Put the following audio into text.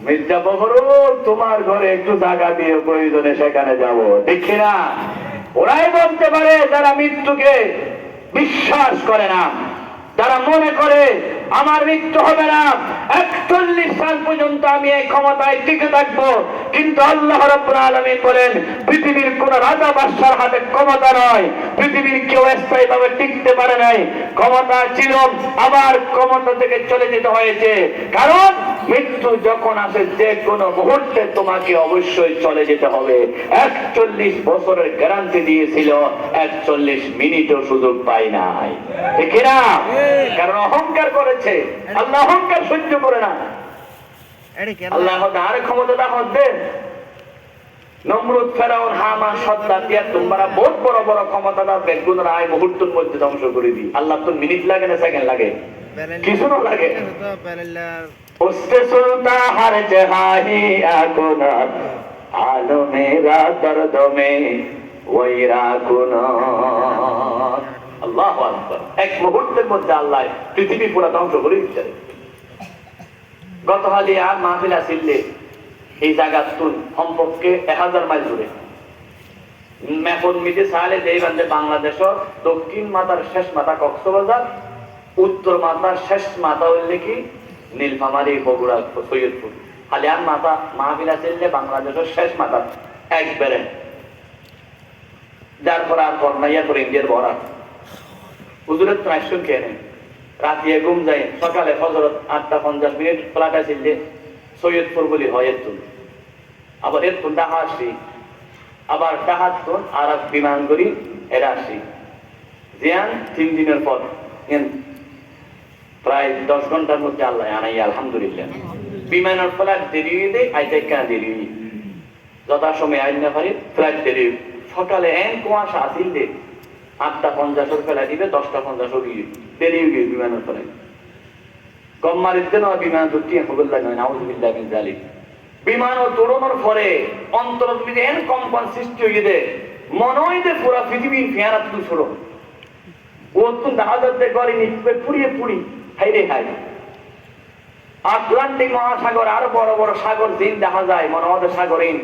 মির্জা বখরুল, তোমার ঘরে একটু জায়গা দিয়ে প্রয়োজনে সেখানে যাব, দেখি না? ওরাই বলতে পারে যারা মৃত্যুকে বিশ্বাস করে না, যারা মনে করে আমার মৃত্যু হবে না, ৪১ সাল পর্যন্ত আমি এই ক্ষমতায় টিকে থাকবো। কিন্তু আল্লাহ রাব্বুল আলামিন বলেন, পৃথিবীর কোন রাজা বাদশার হাতে ক্ষমতা নয়, পৃথিবীর কেউ স্থায়ীভাবে টিকতে পারে নাই। ক্ষমতা ছিল, আবার ক্ষমতা থেকে চলে যেতে হয়েছে, কারণ মৃত্যু যখন আসে যে কোনো মুহূর্তে তোমাকে অবশ্যই চলে যেতে হবে। ৪১ বছরের গ্যারান্টি দিয়েছিল, ৪১ মিনিটও সুযোগ পাই নাই, ঠিক না? কারণ অহংকার করেছে। আল্লাহ অহংকার সহ্য করে না। আল্লাহ আর ক্ষমতা হচ্ছে নমরুদ, ফেরাউন, হামান, সদ্দার দিয়া তোমরা বহুত বড় বড় ক্ষমতা দাও, বেগুনরা আয় মুহূর্তের মধ্যে ধ্বংস করে দিই। আল্লাহ তো মিনিট লাগে না, সেকেন্ড লাগে, কিছু না লাগে। উস্তে সুলতা হার জাহানি আকুনাত আলো মেরা দর্দ মে ওইরা কুনাত। আল্লাহু আকবার। এক মুহূর্তের মধ্যে আল্লাহ পৃথিবী পুরো ধ্বংস করে দিচ্ছে। গত হালিয়া মাহফিল আসিলে এই জায়গা তুন সম্পর্কে 1000 মাইল দূরে মেপন মিটে সালে যেই বান্ধে বাংলাদেশের দক্ষিণ মাথার শেষ মাথা কক্সবাজার, উত্তর মাথার শেষ মাথা হইলে কি নীলফামারী, বগুড়া, সৈয়দপুর। হালিয়ান মাথা মাহফিল আসিলে বাংলাদেশের শেষ মাথা একবারে, যার পর আর করনাইয়া করে ইন্ডিয়ার বড়া হুজুরের তো আইসুন খেয়ে নেই, রাতিয়ে ঘুম যায়, সকালে ফজরত 8:50 ফ্লাট আসিলে সৈয়দপুর বলি হয় এতুন, আবার এতুন ডাহা আসি, আবার ডাহাত তুন আর বিমান করি এরা আসি জিয়ান 3 দিনের পর প্রায় 10 ঘন্টার মধ্যে আল্লাহ আনাই আলহামদুলিল্লাহ। বিমানের ফ্লাইট দেরি হয়ে দেয়, আইতে কেন দেরি হই, যথাসময়ে আইন না পারি ফ্লাইট দেরি। সকালে এন কুয়াশা আসিল দে 8:50 ফেলা দিবে, 10:50 গিয়ে দেরি হয়ে গিয়ে বিমানের ফ্লাইট গম্মারিতে নয়, বিমান দুটি হবুল্লাহ নয়, নাউযুবিল্লাহ মিন যালিক। বিমান ও দৌড়ানোর পরে অন্তর এন কম্পন সৃষ্টি হয়ে দে, মনে হয় যে পুরা পৃথিবীর ফেয়ারা তুই ছোড়ো ও তুই জাহাজে করে নিচ্ছে পুড়িয়ে পুড়ি হাইরে হাই। আটলান্টিক মহাসাগর, আরো বড় বড় সাগর দিন দেখা যায়, মনে হয় সাগরীন